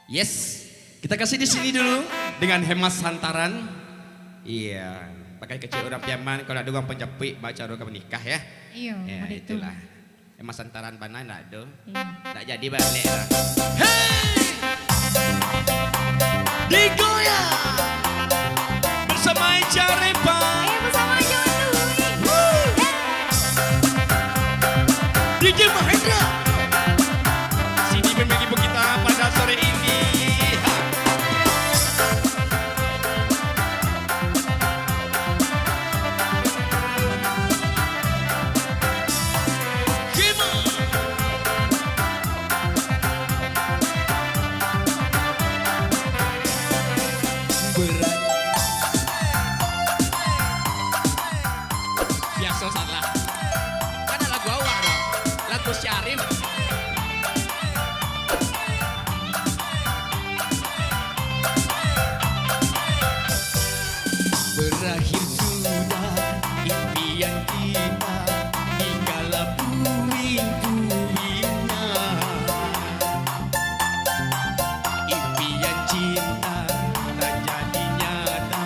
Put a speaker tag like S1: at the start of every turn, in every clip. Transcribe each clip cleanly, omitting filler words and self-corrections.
S1: Yes, kita kasih di sini dulu dengan Hemas Hantaran. Iya, pakai kecil orang piaman kalau ada orang penjepit baca doa menikah ya.
S2: Iya,
S1: Ya, itulah. Hemas Hantaran mana nak do? Tak jadi balik lah. Hey! Digoyang bersama Eja Repa.
S2: Bersama John
S1: DJ Mahendra. Sini berbagi kita pada sore ini. Biasa salah. Kan ada lagu awak dong. Lagu Syarif. Berakhir sudah impian kita, tinggallah puing-puingnya. Impian cinta tak jadi nyata,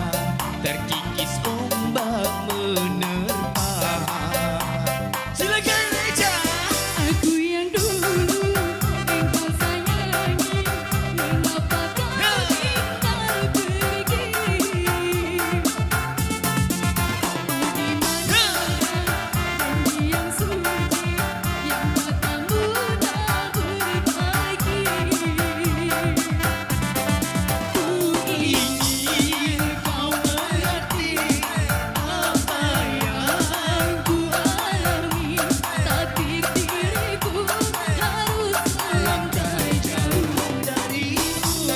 S1: terkikis ombak menerpa. Silakan Eja.
S2: Aku yang dulu engkau sayangi, mengapa kau tinggal pergi? Di mana janji yang suci yang matamu tak berbagi? Ku ingin kau mengerti apa yang ku alami, tapi diriku harus melangkah jauh darimu.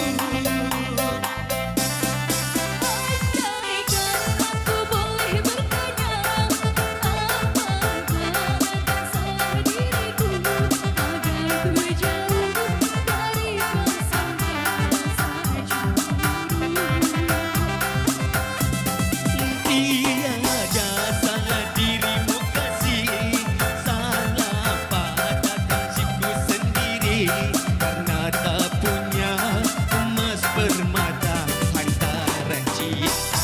S2: Andaikan aku boleh bertanya, apakah ada salah diriku agar ku jauh dari prasangka rasa cemburu.
S1: Tiada salah dirimu kasih, salah pada kasihku sendiri, karena tak punya emas permata hantaran cinta.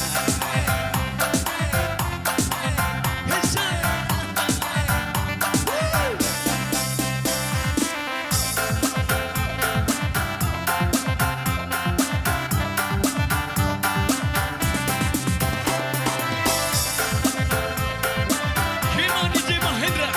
S1: Hema DJ Mahendra.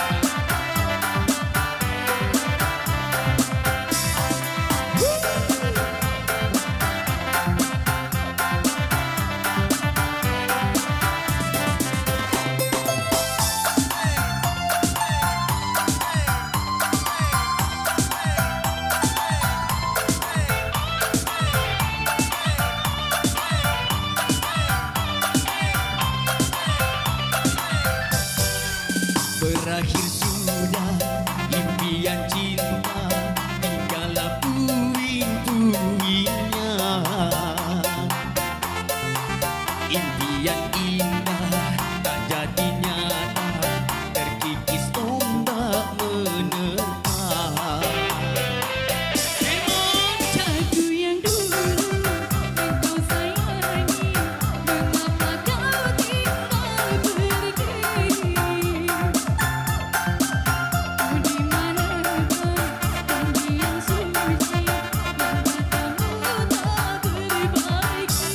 S1: Berakhir sudah impian cinta, tinggallah puing-puingnya. Impian indah tak jadi nyata, terkikis ombak menerpa.
S2: Aku yang dulu engkau sayangi, mengapa kau tinggal pergi? Di manakah janji yang suci yang matamu tak berbagi?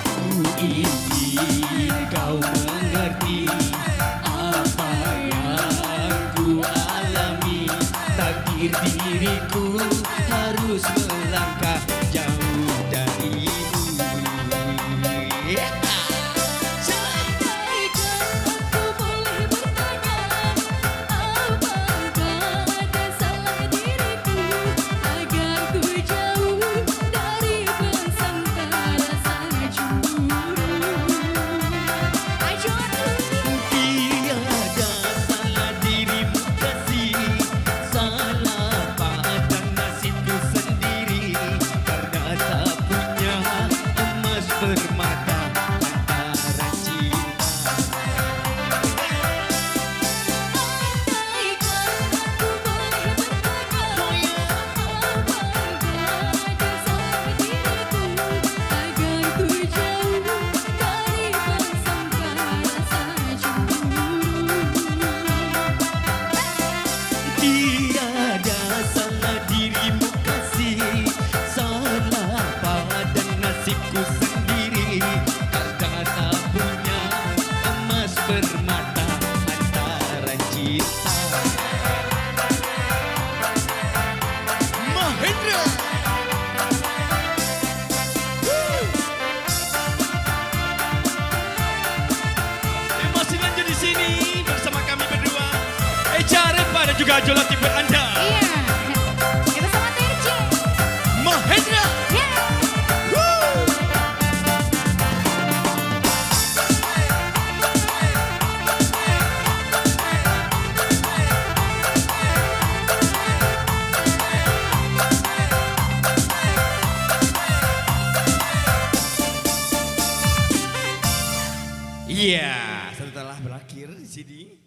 S1: Ku ingin kau mengerti apa yang ku alami, takdir diriku harus melangkah jauh darimu.
S2: Andaikan aku boleh bertanya, apakah ada salah diriku agar ku jauh dari prasangka rasa cemburu?
S1: Tiada salah dirimu kasih, salah pada nasibku sendiri, gajol tipe Anda.
S2: Iya. Kita sama TRC.
S1: Mahendra.
S2: Ya.
S1: Iya, setelah berakhir di sini